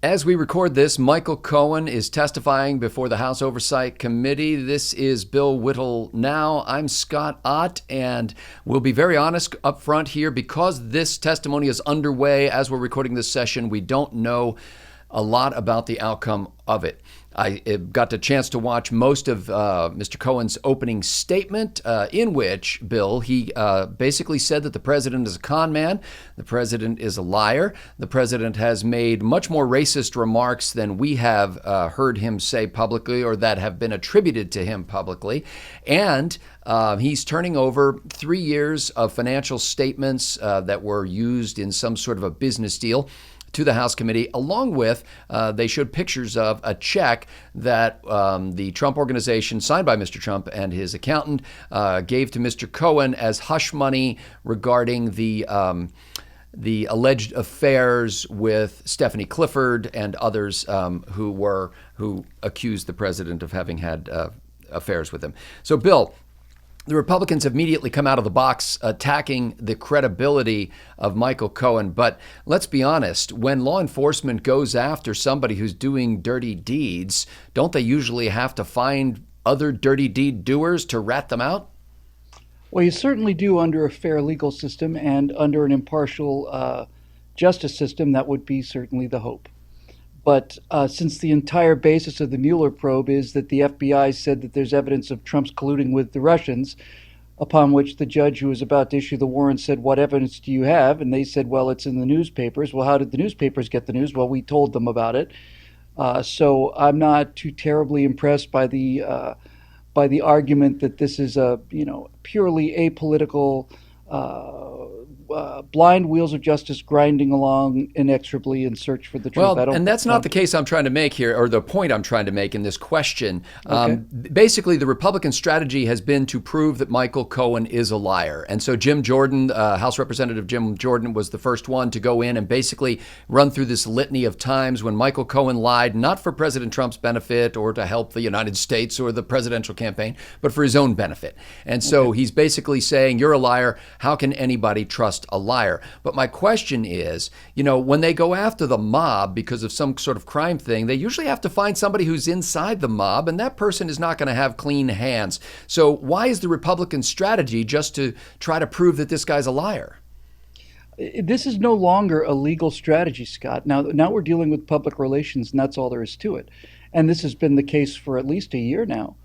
As we record this, Michael Cohen is testifying before the House Oversight Committee. This is Bill Whittle Now. I'm Scott Ott, and we'll be very honest up front here. Because this testimony is underway as we're recording this session, we don't know a lot about the outcome of it. I got the chance to watch most of Mr. Cohen's opening statement, in which, Bill, he basically said that the president is a con man, the president is a liar, the president has made much more racist remarks than we have heard him say publicly or that have been attributed to him publicly, and he's turning over 3 years of financial statements that were used in some sort of a business deal to the House committee, along with they showed pictures of a check that the Trump organization, signed by Mr. Trump and his accountant, gave to Mr. Cohen as hush money regarding the alleged affairs with Stephanie Clifford and others who accused the president of having had affairs with him. So, Bill, the Republicans have immediately come out of the box attacking the credibility of Michael Cohen. But let's be honest, when law enforcement goes after somebody who's doing dirty deeds, don't they usually have to find other dirty deed doers to rat them out? Well, you certainly do under a fair legal system and under an impartial justice system. That would be certainly the hope. But since the entire basis of the Mueller probe is that the FBI said that there's evidence of Trump's colluding with the Russians, upon which the judge who was about to issue the warrant said, "What evidence do you have?" And they said, "Well, it's in the newspapers." Well, how did the newspapers get the news? Well, we told them about it. So I'm not too terribly impressed by the argument that this is a purely apolitical blind wheels of justice grinding along inexorably in search for the truth. Well, and that's not the case I'm trying to make here, or the point I'm trying to make in this question. Okay. Basically, the Republican strategy has been to prove that Michael Cohen is a liar. And so Jim Jordan, House Representative Jim Jordan, was the first one to go in and basically run through this litany of times when Michael Cohen lied, not for President Trump's benefit or to help the United States or the presidential campaign, but for his own benefit. And so he's basically saying, you're a liar. How can anybody trust a liar? But my question is, when they go after the mob because of some sort of crime thing, they usually have to find somebody who's inside the mob, and that person is not going to have clean hands. So why is the Republican strategy just to try to prove that this guy's a liar? This is no longer a legal strategy, Scott. Now we're dealing with public relations, and that's all there is to it. And this has been the case for at least a year now.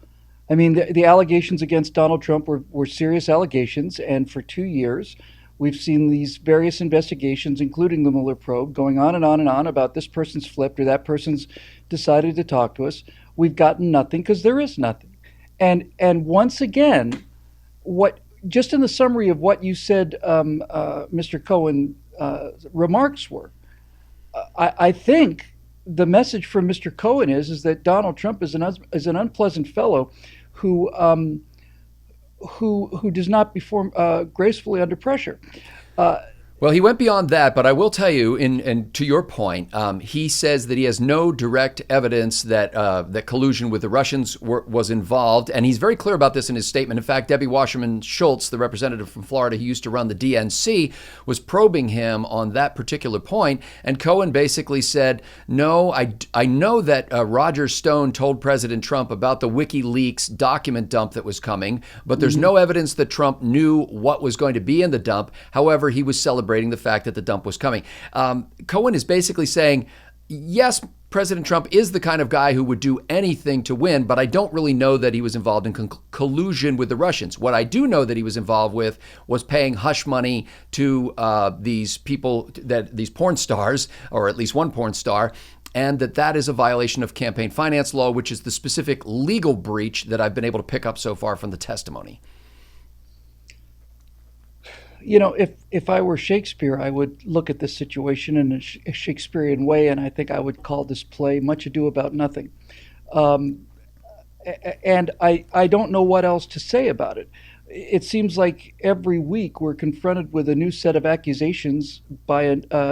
I mean, the allegations against Donald Trump were serious allegations, and for 2 years, we've seen these various investigations, including the Mueller probe, going on and on and on about this person's flipped or that person's decided to talk to us. We've gotten nothing because there is nothing. And once again, just in the summary of what you said, Mr. Cohen remarks were, I think the message from Mr. Cohen is that Donald Trump is an unpleasant fellow who does not perform gracefully under pressure. Well, he went beyond that, but I will tell you, and to your point, he says that he has no direct evidence that that collusion with the Russians was involved, and he's very clear about this in his statement. In fact, Debbie Wasserman Schultz, the representative from Florida who used to run the DNC, was probing him on that particular point, and Cohen basically said, no, I know that Roger Stone told President Trump about the WikiLeaks document dump that was coming, but there's no evidence that Trump knew what was going to be in the dump. However, he was celebrating the fact that the dump was coming. Cohen is basically saying, yes, President Trump is the kind of guy who would do anything to win, but I don't really know that he was involved in collusion with the Russians. What I do know that he was involved with was paying hush money to these people, these porn stars, or at least one porn star, and that is a violation of campaign finance law, which is the specific legal breach that I've been able to pick up so far from the testimony. If I were Shakespeare, I would look at this situation in a Shakespearean way, and I think I would call this play Much Ado About Nothing. And I don't know what else to say about it. It seems like every week we're confronted with a new set of accusations by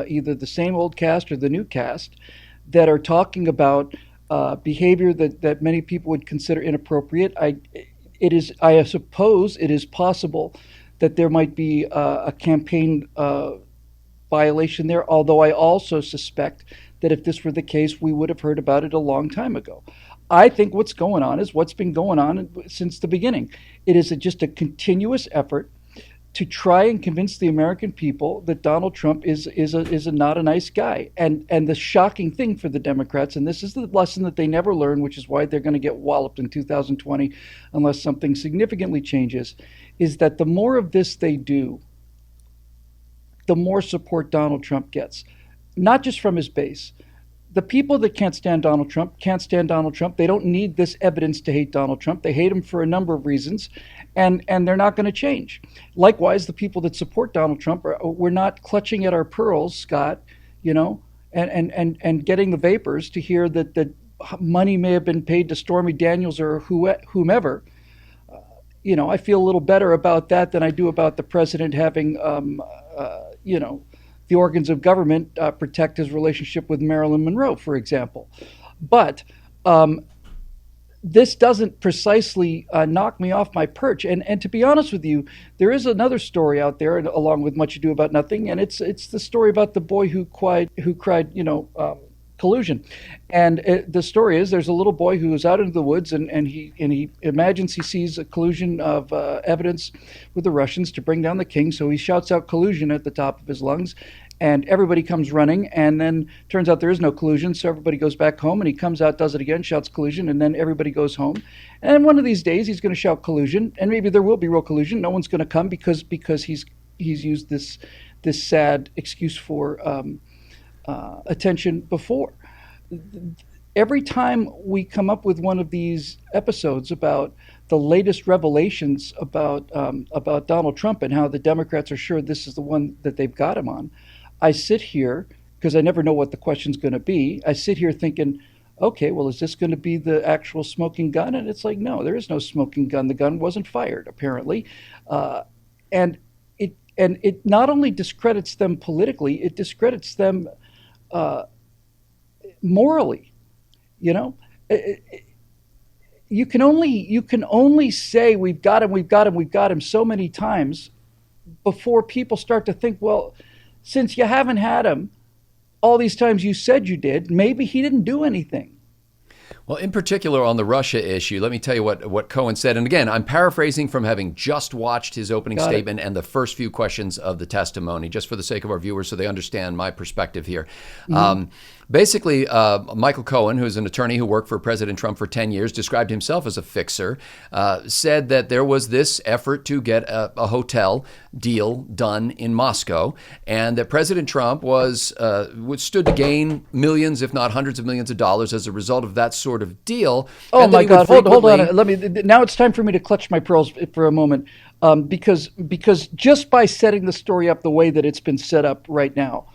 either the same old cast or the new cast that are talking about behavior that many people would consider inappropriate. I suppose it is possible that there might be a campaign violation there, although I also suspect that if this were the case, we would have heard about it a long time ago. I think what's going on is what's been going on since the beginning. It is just a continuous effort to try and convince the American people that Donald Trump is not a nice guy. And the shocking thing for the Democrats, and this is the lesson that they never learn, which is why they're going to get walloped in 2020 unless something significantly changes, is that the more of this they do, the more support Donald Trump gets, not just from his base. The people that can't stand Donald Trump can't stand Donald Trump. They don't need this evidence to hate Donald Trump. They hate him for a number of reasons, and they're not going to change. Likewise, the people that support Donald Trump, we're not clutching at our pearls, Scott, and getting the vapors to hear that money may have been paid to Stormy Daniels or whomever. I feel a little better about that than I do about the president having, the organs of government protect his relationship with Marilyn Monroe, for example. But this doesn't precisely knock me off my perch. And to be honest with you, there is another story out there, along with Much Ado About Nothing, and it's the story about the boy who cried, collusion. And the story is there's a little boy who is out into the woods, and he imagines he sees a collusion of evidence with the Russians to bring down the king. So he shouts out collusion at the top of his lungs, and everybody comes running. And then turns out there is no collusion, so everybody goes back home. And he comes out, does it again, shouts collusion, and then everybody goes home. And one of these days he's going to shout collusion, and maybe there will be real collusion. No one's going to come because he's used this sad excuse for attention before. Every time we come up with one of these episodes about the latest revelations about Donald Trump and how the Democrats are sure this is the one that they've got him on, I sit here, because I never know what the question's going to be, I sit here thinking, okay, well, is this going to be the actual smoking gun? And it's like, no, there is no smoking gun. The gun wasn't fired, apparently. And it not only discredits them politically, it discredits them morally. You can only say we've got him so many times before people start to think, well, since you haven't had him all these times you said you did, maybe he didn't do anything. Well, in particular on the Russia issue, let me tell you what Cohen said. And again, I'm paraphrasing from having just watched his opening statement and the first few questions of the testimony, just for the sake of our viewers so they understand my perspective here. Mm-hmm. Basically, Michael Cohen, who's an attorney who worked for President Trump for 10 years, described himself as a fixer, said that there was this effort to get a hotel deal done in Moscow, and that President Trump stood to gain millions, if not hundreds of millions of dollars as a result of that sort of deal. Oh my God! Hold on. Now it's time for me to clutch my pearls for a moment, because just by setting the story up the way that it's been set up right now,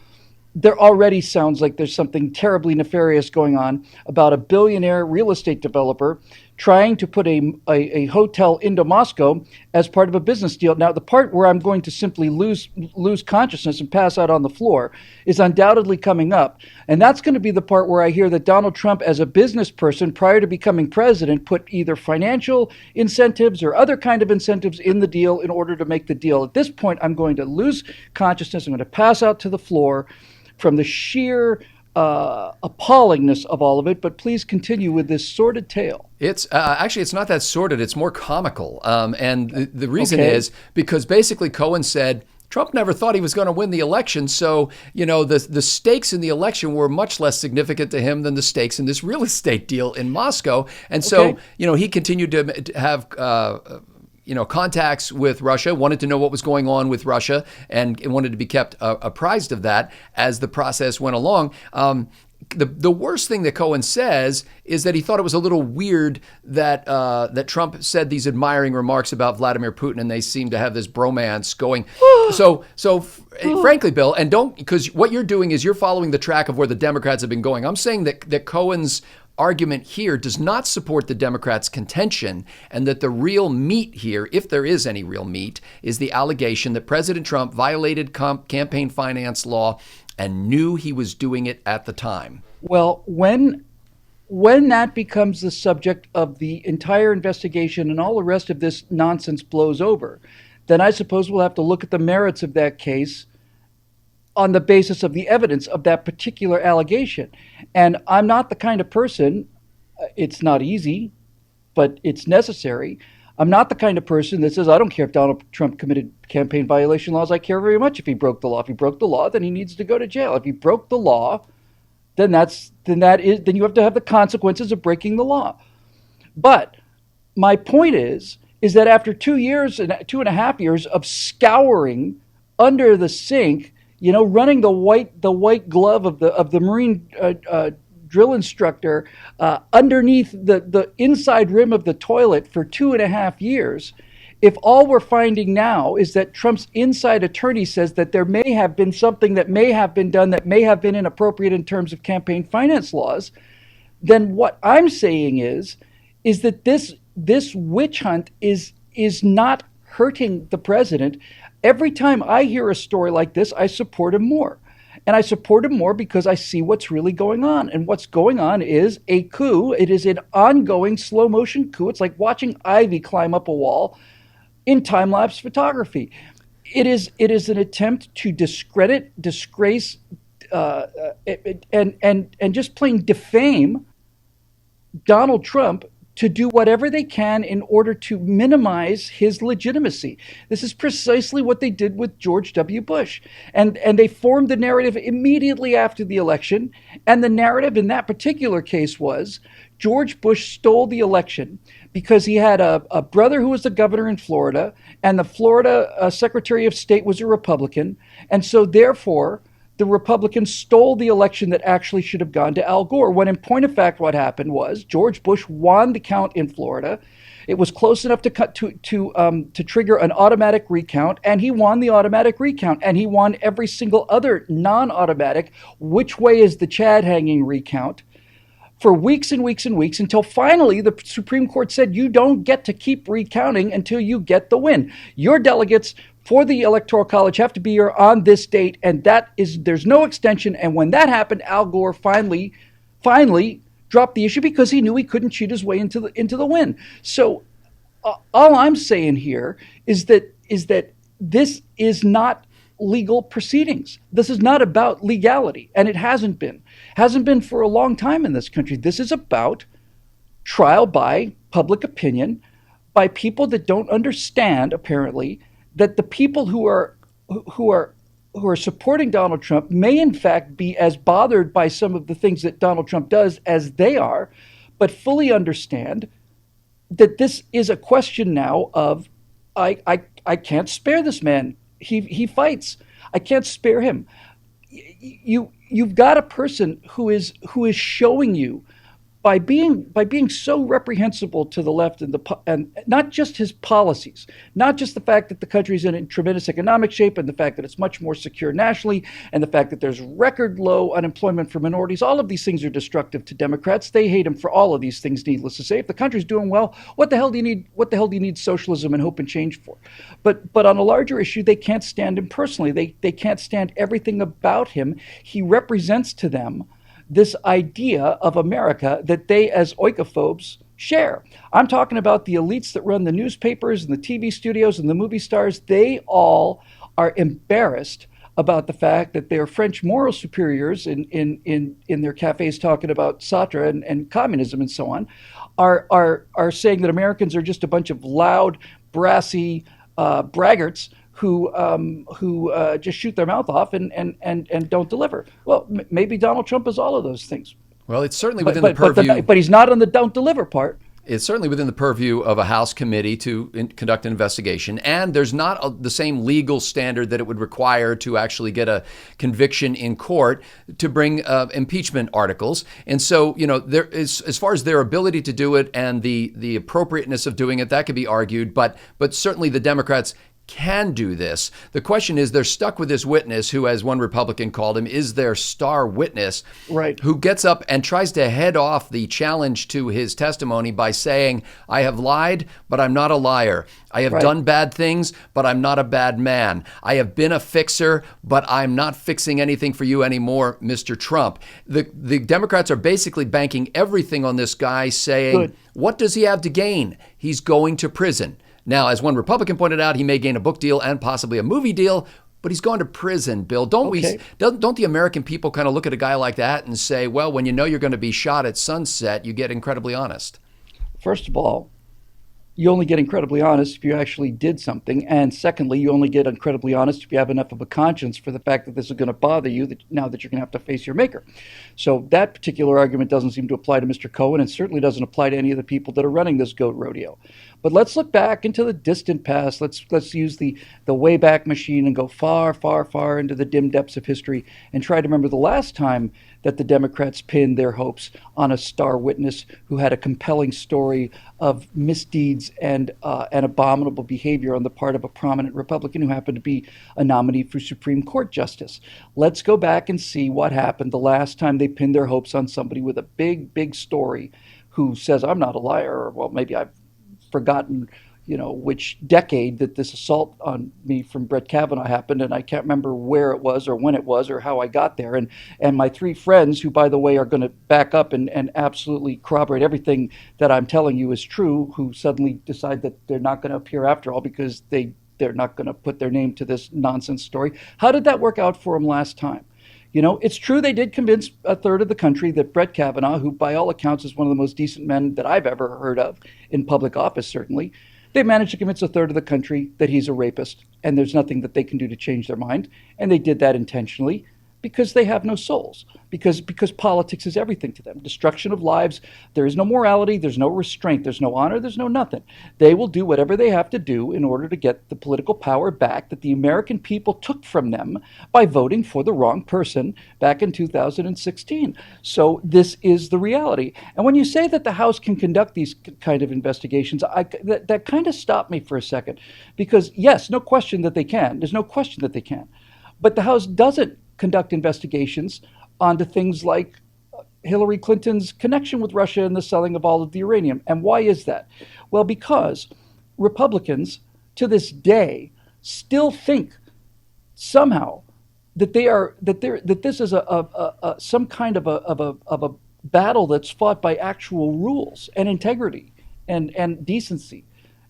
there already sounds like there's something terribly nefarious going on about a billionaire real estate developer trying to put a hotel into Moscow as part of a business deal. Now, the part where I'm going to simply lose consciousness and pass out on the floor is undoubtedly coming up. And that's going to be the part where I hear that Donald Trump, as a business person, prior to becoming president, put either financial incentives or other kind of incentives in the deal in order to make the deal. At this point, I'm going to lose consciousness. I'm going to pass out to the floor from the sheer appallingness of all of it, but please continue with this sordid tale. It's actually, it's not that sordid. It's more comical. And the reason is because basically Cohen said Trump never thought he was going to win the election. So, the stakes in the election were much less significant to him than the stakes in this real estate deal in Moscow. And so, he continued to have contacts with Russia, wanted to know what was going on with Russia, and wanted to be kept apprised of that as the process went along. The worst thing that Cohen says is that he thought it was a little weird that Trump said these admiring remarks about Vladimir Putin, and they seem to have this bromance going. Frankly, Bill, and because what you're doing is you're following the track of where the Democrats have been going. I'm saying that Cohen's argument here does not support the Democrats' contention, and that the real meat here, if there is any real meat, is the allegation that President Trump violated campaign finance law and knew he was doing it at the time. Well, when that becomes the subject of the entire investigation and all the rest of this nonsense blows over, then I suppose we'll have to look at the merits of that case on the basis of the evidence of that particular allegation. And I'm not the kind of person, it's not easy, but it's necessary. I'm not the kind of person that says, I don't care if Donald Trump committed campaign violation laws. I care very much if he broke the law. If he broke the law, then he needs to go to jail. If he broke the law, then you have to have the consequences of breaking the law. But my point is that after 2.5 years of scouring under the sink, running the white glove of the Marine drill instructor underneath the inside rim of the toilet for 2.5 years, if all we're finding now is that Trump's inside attorney says that there may have been something that may have been done that may have been inappropriate in terms of campaign finance laws, then what I'm saying is that this witch hunt is not hurting the president. Every time I hear a story like this, I support him more. And I support him more because I see what's really going on. And what's going on is a coup. It is an ongoing slow motion coup. It's like watching ivy climb up a wall in time-lapse photography. It is an attempt to discredit, disgrace, and just plain defame Donald Trump, to do whatever they can in order to minimize his legitimacy. This is precisely what they did with George W. Bush. And they formed the narrative immediately after the election. And the narrative in that particular case was George Bush stole the election because he had a brother who was the governor in Florida, and the Florida Secretary of State was a Republican. And so therefore, the Republicans stole the election that actually should have gone to Al Gore, when in point of fact what happened was George Bush won the count in Florida. It was close enough to trigger an automatic recount, and he won the automatic recount, and he won every single other non-automatic which way is the Chad hanging recount for weeks and weeks and weeks, until finally the Supreme Court said you don't get to keep recounting until you get the win. Your delegates for the Electoral College have to be here on this date, and there's no extension. And when that happened, Al Gore finally dropped the issue because he knew he couldn't cheat his way into the win. So all I'm saying here is that this is not legal proceedings. This is not about legality, and it hasn't been for a long time in this country. This is about trial by public opinion, by people that don't understand, apparently, that the people who are supporting Donald Trump may in fact be as bothered by some of the things that Donald Trump does as they are, but fully understand that this is a question now of I can't spare this man. He fights. I can't spare him. You've got a person who is showing you by being so reprehensible to the left and not just his policies, not just the fact that the country's in tremendous economic shape and the fact that it's much more secure nationally and the fact that there's record low unemployment for minorities. All of these things are destructive to Democrats. They hate him for all of these things, needless to say. If the country's doing well, what the hell do you need socialism and hope and change for? But on a larger issue, they can't stand him personally. They can't stand everything about him. He represents to them this idea of America that they, as oikophobes, share. I'm talking about the elites that run the newspapers and the TV studios and the movie stars. They all are embarrassed about the fact that their French moral superiors in their cafes talking about Sartre and communism and so on are saying that Americans are just a bunch of loud, brassy braggarts who just shoot their mouth off and don't deliver. Well, maybe Donald Trump is all of those things. Well, it's certainly within the purview. But he's not on the don't deliver part. It's certainly within the purview of a House committee to conduct an investigation. And there's not the same legal standard that it would require to actually get a conviction in court to bring impeachment articles. And so, there is, as far as their ability to do it and the appropriateness of doing it, that could be argued. But certainly the Democrats can do this. The question is, they're stuck with this witness who, as one Republican called him, is their star witness, right? Who gets up and tries to head off the challenge to his testimony by saying, I have lied, but I'm not a liar. I have done bad things, but I'm not a bad man. I have been a fixer, but I'm not fixing anything for you anymore, Mr. Trump. The Democrats are basically banking everything on this guy saying, what does he have to gain? He's going to prison. Now, as one Republican pointed out, he may gain a book deal and possibly a movie deal. But he's gone to prison, Bill. Don't Okay. don't the American people kind of look at a guy like that and say, well, when you know you're going to be shot at sunset, you get incredibly honest? First of all, you only get incredibly honest if you actually did something. And secondly, you only get incredibly honest if you have enough of a conscience for the fact that this is going to bother you now that you're going to have to face your maker. So that particular argument doesn't seem to apply to Mr. Cohen, and certainly doesn't apply to any of the people that are running this goat rodeo. But let's look back into the distant past. Let's use the Wayback Machine and go far, far, far into the dim depths of history and try to remember the last time that the Democrats pinned their hopes on a star witness who had a compelling story of misdeeds and abominable behavior on the part of a prominent Republican who happened to be a nominee for Supreme Court justice. Let's go back and see what happened the last time they pinned their hopes on somebody with a big, big story who says, I'm not a liar, or, well, maybe I've forgotten, which decade that this assault on me from Brett Kavanaugh happened, and I can't remember where it was or when it was or how I got there. And my three friends, who, by the way, are going to back up and absolutely corroborate everything that I'm telling you is true, who suddenly decide that they're not going to appear after all because they're not going to put their name to this nonsense story. How did that work out for them last time? It's true they did convince a third of the country that Brett Kavanaugh, who by all accounts is one of the most decent men that I've ever heard of in public office, certainly, they managed to convince a third of the country that he's a rapist and there's nothing that they can do to change their mind. And they did that intentionally because they have no souls, because politics is everything to them. Destruction of lives. There is no morality. There's no restraint. There's no honor. There's no nothing. They will do whatever they have to do in order to get the political power back that the American people took from them by voting for the wrong person back in 2016. So this is the reality. And when you say that the House can conduct these kind of investigations, that kind of stopped me for a second, because yes, no question that they can. There's no question that they can. But the House doesn't conduct investigations onto things like Hillary Clinton's connection with Russia and the selling of all of the uranium. And why is that? Well, because Republicans to this day still think somehow that this is some kind of a battle that's fought by actual rules and integrity and decency.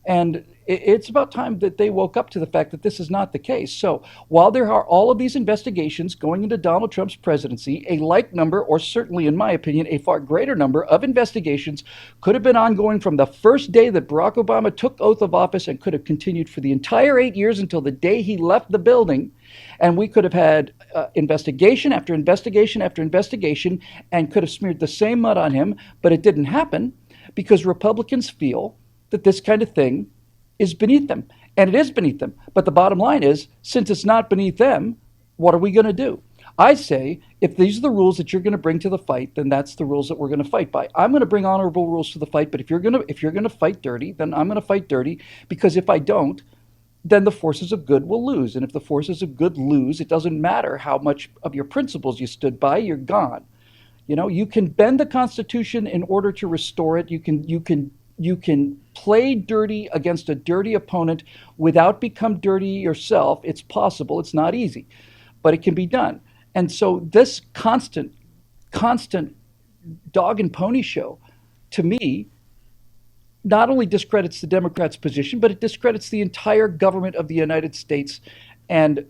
And it's about time that they woke up to the fact that this is not the case. So while there are all of these investigations going into Donald Trump's presidency, a like number, or certainly in my opinion, a far greater number of investigations could have been ongoing from the first day that Barack Obama took oath of office and could have continued for the entire 8 years until the day he left the building. And we could have had investigation after investigation after investigation and could have smeared the same mud on him. But it didn't happen because Republicans feel that this kind of thing is beneath them. And it is beneath them. But the bottom line is, since it's not beneath them, what are we going to do? I say, if these are the rules that you're going to bring to the fight, then that's the rules that we're going to fight by. I'm going to bring honorable rules to the fight, but if you're going to fight dirty, then I'm going to fight dirty, because if I don't, then the forces of good will lose. And if the forces of good lose, it doesn't matter how much of your principles you stood by, you're gone. You can bend the Constitution in order to restore it. You can play dirty against a dirty opponent without become dirty yourself. It's possible. It's not easy, but it can be done. And so this constant dog and pony show, to me, not only discredits the Democrats' position, but it discredits the entire government of the United States. And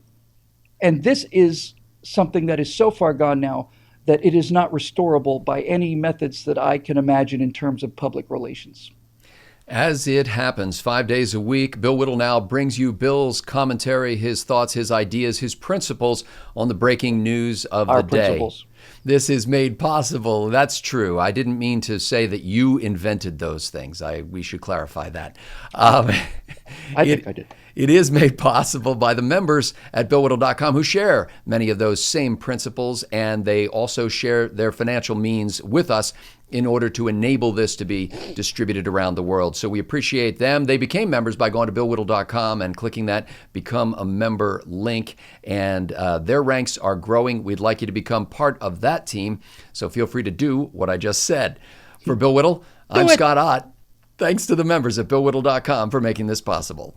this is something that is so far gone now that it is not restorable by any methods that I can imagine in terms of public relations. As it happens, 5 days a week, Bill Whittle now brings you Bill's commentary, his thoughts, his ideas, his principles on the breaking news of the day. Principles. This is made possible. That's true. I didn't mean to say that you invented those things. We should clarify that. I think I did. It is made possible by the members at BillWhittle.com who share many of those same principles, and they also share their financial means with us in order to enable this to be distributed around the world. So we appreciate them. They became members by going to BillWhittle.com and clicking that Become a Member link, and their ranks are growing. We'd like you to become part of that team, so feel free to do what I just said. For Bill Whittle, I'm Scott Ott. Thanks to the members at BillWhittle.com for making this possible.